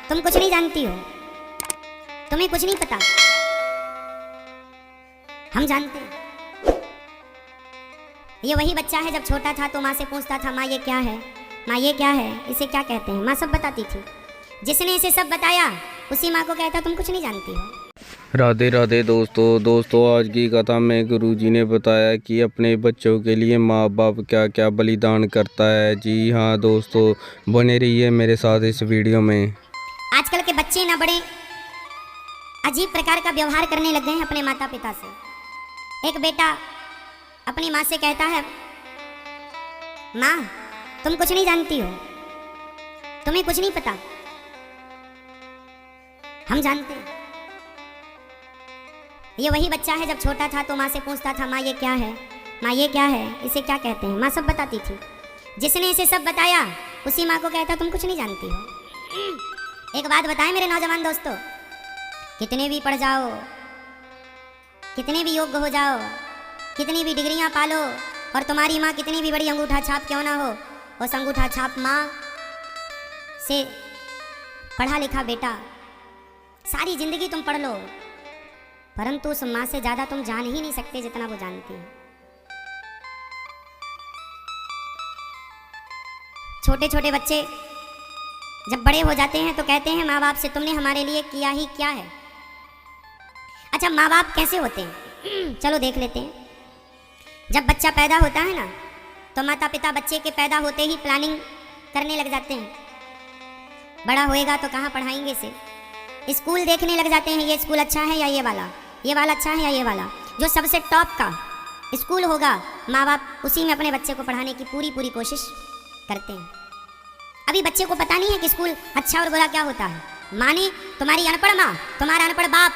तुम कुछ नहीं जानती हो, तुम्हें कुछ नहीं पता, हम जानते हैं। ये वही बच्चा है जब छोटा था तो माँ से पूछता था, माँ ये क्या है, माँ ये क्या है, इसे क्या कहते हैं। माँ सब बताती थी। जिसने इसे सब बताया उसी माँ को कहता तुम कुछ नहीं जानती हो। राधे राधे दोस्तों आज की कथा में गुरुजी ने बताया कि अपने बच्चों के लिए माँ बाप क्या क्या बलिदान करता है। जी हाँ दोस्तों, बने रहिए मेरे साथ इस वीडियो में। आजकल के बच्चे ना बड़े अजीब प्रकार का व्यवहार करने लग गए हैं अपने माता पिता से। एक बेटा अपनी माँ से कहता है, माँ तुम कुछ नहीं जानती हो, तुम्हें कुछ नहीं पता, हम जानते हैं। ये वही बच्चा है जब छोटा था तो माँ से पूछता था, माँ ये क्या है, माँ ये क्या है, इसे क्या कहते हैं। माँ सब बताती थी। जिसने इसे सब बताया उसी माँ को कहता तुम कुछ नहीं जानती हो। एक बात बताएं मेरे नौजवान दोस्तों, कितने भी पढ़ जाओ, कितने भी योग्य हो जाओ, कितनी भी डिग्रियां पालो और तुम्हारी माँ कितनी भी बड़ी अंगूठा छाप क्यों ना हो, उस अंगूठा छाप माँ से पढ़ा लिखा बेटा सारी जिंदगी तुम पढ़ लो, परंतु उस माँ से ज्यादा तुम जान ही नहीं सकते जितना वो जानती है। छोटे छोटे बच्चे जब बड़े हो जाते हैं तो कहते हैं माँ बाप से, तुमने हमारे लिए किया ही क्या है। अच्छा, माँ बाप कैसे होते हैं चलो देख लेते हैं। जब बच्चा पैदा होता है ना तो माता पिता बच्चे के पैदा होते ही प्लानिंग करने लग जाते हैं। बड़ा होएगा तो कहाँ पढ़ाएंगे इसे, स्कूल देखने लग जाते हैं, ये स्कूल अच्छा है या ये वाला अच्छा है या ये वाला। जो सबसे टॉप का स्कूल होगा माँ बाप उसी में अपने बच्चे को पढ़ाने की पूरी कोशिश करते हैं। अभी बच्चे को पता नहीं है कि स्कूल अच्छा और बुरा क्या होता है। माँ ने, तुम्हारी अनपढ़ माँ, तुम्हारा अनपढ़ बाप,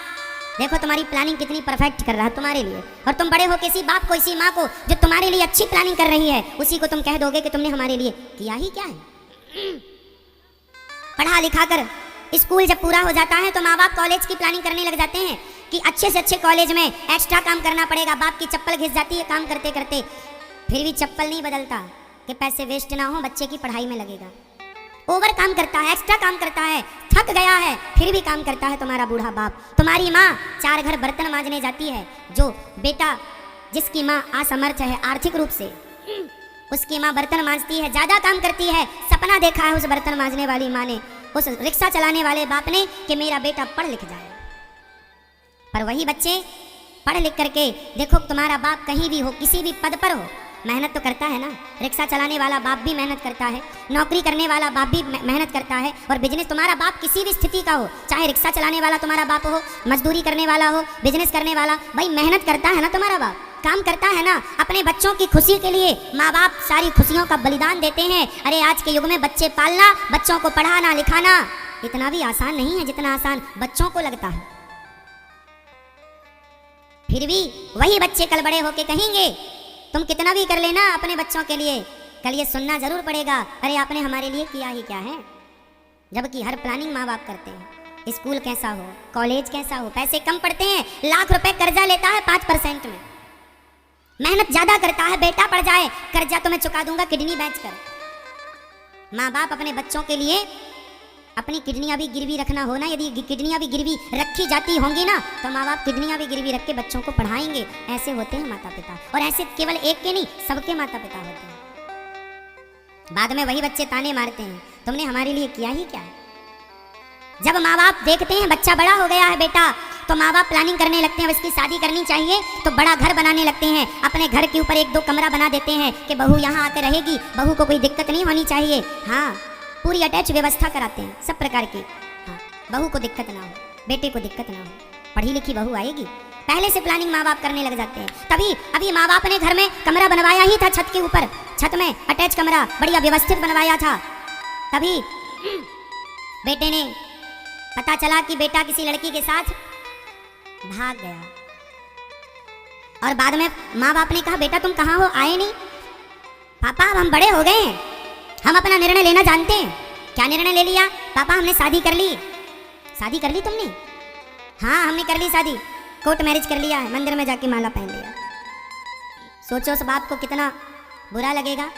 देखो तुम्हारी प्लानिंग कितनी परफेक्ट कर रहा है तुम्हारे लिए। और तुम बड़े हो किसी बाप को, इसी माँ को जो तुम्हारे लिए अच्छी प्लानिंग कर रही है, उसी को तुम कह दोगे कि तुमने हमारे लिए किया ही क्या है। पढ़ा लिखा कर स्कूल जब पूरा हो जाता है तो माँ बाप कॉलेज की प्लानिंग करने लग जाते हैं कि अच्छे से अच्छे कॉलेज में एक्स्ट्रा काम करना पड़ेगा। बाप की चप्पल घिस जाती है काम करते करते, फिर भी चप्पल नहीं बदलता कि पैसे वेस्ट ना हो, बच्चे की पढ़ाई में लगेगा। ओवर काम करता है, एक्स्ट्रा काम करता है, थक गया है फिर भी काम करता है तुम्हारा बूढ़ा बाप। तुम्हारी माँ 4 घर बर्तन मांजने जाती है। जो बेटा, जिसकी माँ असमर्थ है आर्थिक रूप से, उसकी माँ बर्तन मांजती है, ज्यादा काम करती है। सपना देखा है उस बर्तन मांजने वाली माँ ने, उस रिक्शा चलाने वाले बाप ने कि मेरा बेटा पढ़ लिख जाए। पर वही बच्चे पढ़ लिख करके देखो, तुम्हारा बाप कहीं भी हो, किसी भी पद पर हो, मेहनत तो करता है ना। रिक्शा चलाने वाला बाप भी मेहनत करता है, नौकरी करने वाला बाप भी मेहनत करता है। और बिजनेस, तुम्हारा बाप किसी भी स्थिति का हो, चाहे रिक्शा चलाने वाला तुम्हारा बाप हो, मजदूरी करने वाला हो, बिजनेस करने वाला, भाई मेहनत करता है ना तुम्हारा बाप, काम करता है ना। अपने बच्चों की खुशी के लिए माँ बाप सारी खुशियों का बलिदान देते हैं। अरे आज के युग में बच्चे पालना, बच्चों को पढ़ाना लिखाना इतना भी आसान नहीं है जितना आसान बच्चों को लगता है। फिर भी वही बच्चे कल बड़े होके कहेंगे, तुम कितना भी कर लेना अपने बच्चों के लिए, कल ये सुनना जरूर पड़ेगा, अरे आपने हमारे लिए किया ही क्या है। जबकि हर प्लानिंग माँ बाप करते हैं। स्कूल कैसा हो, कॉलेज कैसा हो, पैसे कम पड़ते हैं, लाख रुपए कर्जा लेता है 5% में, मेहनत ज्यादा करता है, बेटा पड़ जाए, कर्जा तो मैं चुका दूंगा किडनी बेच कर। माँ बाप अपने बच्चों के लिए अपनी किडनियां भी गिरवी रखना हो ना, यदि किडनियां भी गिरवी रखी जाती होंगी ना तो माँ बाप किडनियां भी गिरवी रख के बच्चों को पढ़ाएंगे। ऐसे होते हैं माता पिता, और ऐसे केवल एक के नहीं सबके माता पिता होते हैं। बाद में वही बच्चे ताने मारते हैं, तुमने हमारे लिए किया ही क्या है। जब माँ बाप देखते हैं बच्चा बड़ा हो गया है बेटा, तो माँ बाप प्लानिंग करने लगते हैं, इसकी शादी करनी चाहिए तो बड़ा घर बनाने लगते हैं। अपने घर के ऊपर 1-2 कमरा बना देते हैं कि बहू यहाँ आकर रहेगी, बहू को कोई दिक्कत नहीं होनी चाहिए। हाँ, पूरी अटैच व्यवस्था कराते हैं सब प्रकार की। हाँ, बहू को दिक्कत ना हो, बेटे को दिक्कत ना हो, पढ़ी लिखी बहू आएगी, पहले से प्लानिंग माँ बाप करने लग जाते हैं। तभी अभी माँ बाप ने घर में कमरा बनवाया ही था, छत के ऊपर, छत में अटैच कमरा बढ़िया व्यवस्थित बनवाया था। तभी बेटे ने, पता चला कि बेटा किसी लड़की के साथ भाग गया, और बाद में माँ बाप ने कहा बेटा तुम कहाँ हो, आए नहीं। पापा अब हम बड़े हो गए हैं, हम अपना निर्णय लेना जानते हैं। क्या निर्णय ले लिया पापा, हमने शादी कर ली। शादी कर ली तुमने? हाँ हमने कर ली शादी, कोर्ट मैरिज कर लिया है, मंदिर में जाके माला पहन लिया। सोचो उस बाप को कितना बुरा लगेगा,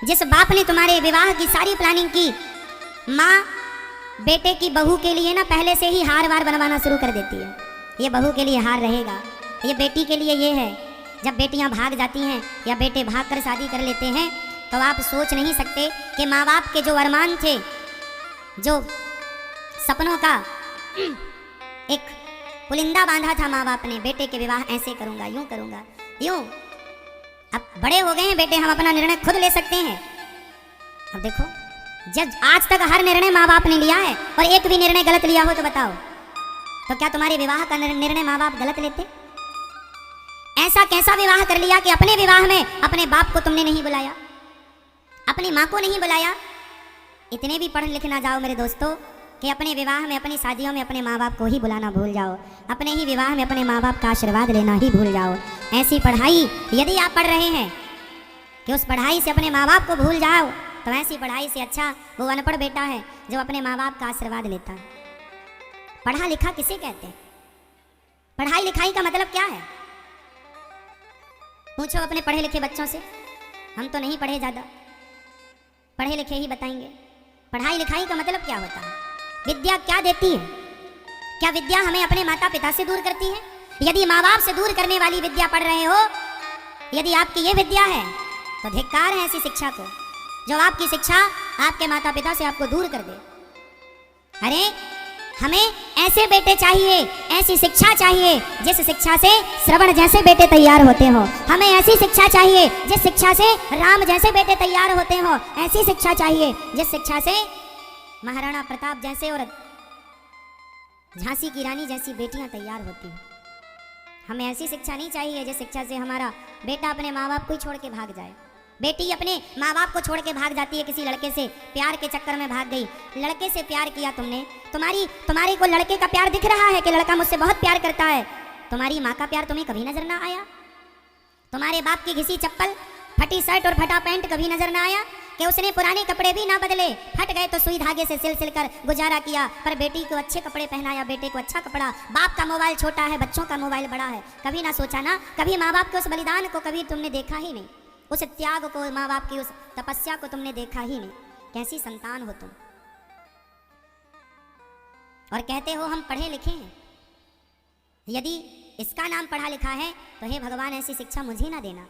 जिस बाप ने तुम्हारे विवाह की सारी प्लानिंग की। माँ बेटे की बहू के लिए ना पहले से ही हार वार बनवाना शुरू कर देती है। ये बहू के लिए हार रहेगा, ये बेटी के लिए ये है। जब बेटियां भाग जाती हैं या बेटे भाग कर शादी कर लेते हैं तो आप सोच नहीं सकते कि माँ बाप के जो अरमान थे, जो सपनों का एक पुलिंदा बांधा था माँ बाप ने, बेटे के विवाह ऐसे करूंगा, यूं करूंगा, यूं। अब बड़े हो गए हैं बेटे, हम अपना निर्णय खुद ले सकते हैं। अब देखो, जब आज तक हर निर्णय माँ बाप ने लिया है और एक भी निर्णय गलत लिया हो तो बताओ, तो क्या तुम्हारे विवाह का निर्णय माँ बाप गलत लेते? ऐसा कैसा विवाह कर लिया कि अपने विवाह में अपने बाप को तुमने नहीं बुलाया, अपनी माँ को नहीं बुलाया? इतने भी पढ़ लिख ना जाओ मेरे दोस्तों कि अपने विवाह में, अपनी शादियों में अपने माँ बाप को ही बुलाना भूल जाओ, अपने ही विवाह में अपने माँ बाप का आशीर्वाद लेना ही भूल जाओ। ऐसी पढ़ाई यदि आप पढ़ रहे हैं कि उस पढ़ाई से अपने माँ बाप को भूल जाओ, तो ऐसी पढ़ाई से अच्छा वो अनपढ़ बेटा है जो अपने माँ बाप का आशीर्वाद लेता है। पढ़ा लिखा किसे कहते हैं? पढ़ाई लिखाई का मतलब क्या है? पूछो अपने पढ़े लिखे बच्चों से। हम तो नहीं पढ़े, ज्यादा पढ़े लिखे ही बताएंगे। पढ़ाई लिखाई का मतलब क्या होता है? विद्या क्या देती है? क्या विद्या हमें अपने माता पिता से दूर करती है? यदि माँ बाप से दूर करने वाली विद्या पढ़ रहे हो, यदि आपकी ये विद्या है तो धिक्कार है ऐसी शिक्षा को जो आपकी शिक्षा आपके माता पिता से आपको दूर कर दे। अरे हमें ऐसे बेटे चाहिए, ऐसी शिक्षा चाहिए जिस शिक्षा से श्रवण जैसे बेटे तैयार होते हो। हमें ऐसी शिक्षा चाहिए जिस शिक्षा से राम जैसे बेटे तैयार होते हो। ऐसी शिक्षा चाहिए जिस शिक्षा से महाराणा प्रताप जैसे और झांसी की रानी जैसी बेटियां तैयार होती हैं। हमें ऐसी शिक्षा नहीं चाहिए जिस शिक्षा से हमारा बेटा अपने माँ बाप को ही छोड़ के भाग जाए, बेटी अपने माँ बाप को छोड़ के भाग जाती है, किसी लड़के से प्यार के चक्कर में भाग गई। लड़के से प्यार किया तुमने, तुम्हारे को लड़के का प्यार दिख रहा है कि लड़का मुझसे बहुत प्यार करता है, तुम्हारी माँ का प्यार तुम्हें कभी नजर ना आया? तुम्हारे बाप की घिसी चप्पल, फटी शर्ट और फटा पैंट कभी नजर ना आया कि उसने पुराने कपड़े भी ना बदले, फट गए तो सुई धागे से सिल कर गुजारा किया, पर बेटी को अच्छे कपड़े पहनाया, बेटे को अच्छा कपड़ा। बाप का मोबाइल छोटा है, बच्चों का मोबाइल बड़ा है, कभी ना सोचा ना? कभी माँ बाप के उस बलिदान को कभी तुमने देखा ही नहीं, उस त्याग को, माँ बाप की उस तपस्या को तुमने देखा ही नहीं। कैसी संतान हो तुम? और कहते हो हम पढ़े लिखे हैं। यदि इसका नाम पढ़ा लिखा है तो हे भगवान ऐसी शिक्षा मुझे ना देना,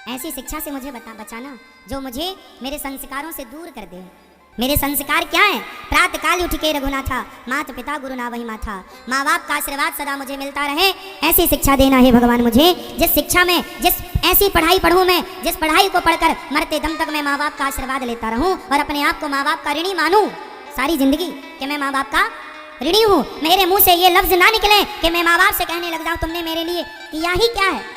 ऐसी शिक्षा से मुझे बचाना जो मुझे मेरे संस्कारों से दूर कर दे। मेरे संस्कार क्या है? प्रातः काल उठ के रघुनाथा, माता पिता गुरु ना वही माथा। माँ बाप का आशीर्वाद सदा मुझे मिलता रहे, ऐसी शिक्षा देना है भगवान मुझे, जिस शिक्षा में, जिस ऐसी पढ़ाई पढ़ूं मैं, जिस पढ़ाई को पढ़कर मरते दम तक मैं माँ बाप का आशीर्वाद लेता रहूं और अपने आप को माँ बाप का ऋणी मानूं सारी जिंदगी कि मैं माँ बाप का ऋणी हूँ। मेरे मुंह से ये लफ्ज ना निकले कि मैं माँ बाप से कहने लग जाऊं तुमने मेरे लिए किया ही क्या है।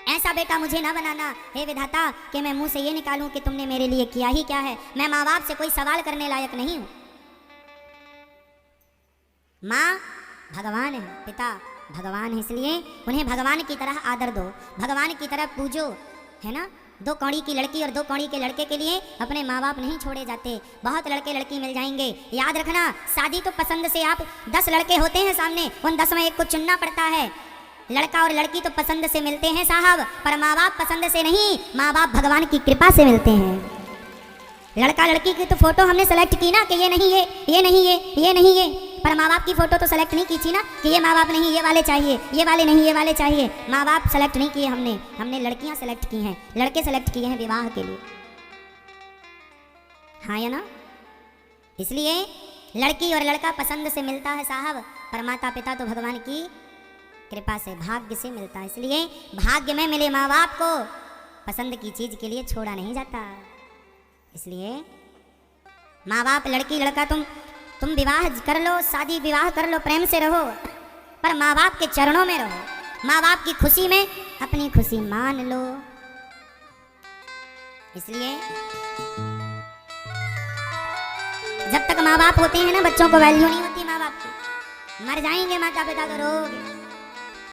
ऐसा बेटा मुझे ना बनाना हे विधाता कि मैं मुंह से ये निकालूं कि तुमने मेरे लिए किया ही क्या है। मैं माँ बाप से कोई सवाल करने लायक नहीं हूं। माँ भगवान है, पिता भगवान है, इसलिए उन्हें भगवान की तरह आदर दो, भगवान की तरह पूजो, है ना? दो कौड़ी की लड़की और दो कौड़ी के लड़के के लिए अपने माँ बाप नहीं छोड़े जाते। बहुत लड़के लड़की मिल जाएंगे, याद रखना। शादी तो पसंद से, आप 10 लड़के होते हैं सामने, उन 10 में एक को चुनना पड़ता है। लड़का और लड़की तो पसंद से मिलते हैं साहब, पर माँ बाप पसंद से नहीं, माँ बाप भगवान की कृपा से मिलते हैं। लड़का लड़की की तो फोटो हमने सेलेक्ट की ना कि ये नहीं ये नहीं ये नहीं ये, पर माँ बाप की फोटो तो सेलेक्ट नहीं की थी ना कि ये माँ बाप नहीं, ये वाले चाहिए, ये वाले नहीं, ये वाले चाहिए। माँ बाप सेलेक्ट नहीं किए हमने लड़कियां सेलेक्ट की हैं, लड़के सेलेक्ट किए हैं विवाह के लिए। हाँ या ना? इसलिए लड़की और लड़का पसंद से मिलता है साहब, पर माता पिता तो भगवान की कृपा से, भाग्य से मिलता है। इसलिए भाग्य में मिले माँ बाप को पसंद की चीज के लिए छोड़ा नहीं जाता। इसलिए माँ बाप, लड़की लड़का, तुम विवाह कर लो, शादी विवाह कर लो, प्रेम से रहो, पर माँ बाप के चरणों में रहो। माँ बाप की खुशी में अपनी खुशी मान लो। इसलिए जब तक माँ बाप होते हैं ना, बच्चों को वैल्यू नहीं होती माँ बाप की। मर जाएंगे माता पिता तो रोगे।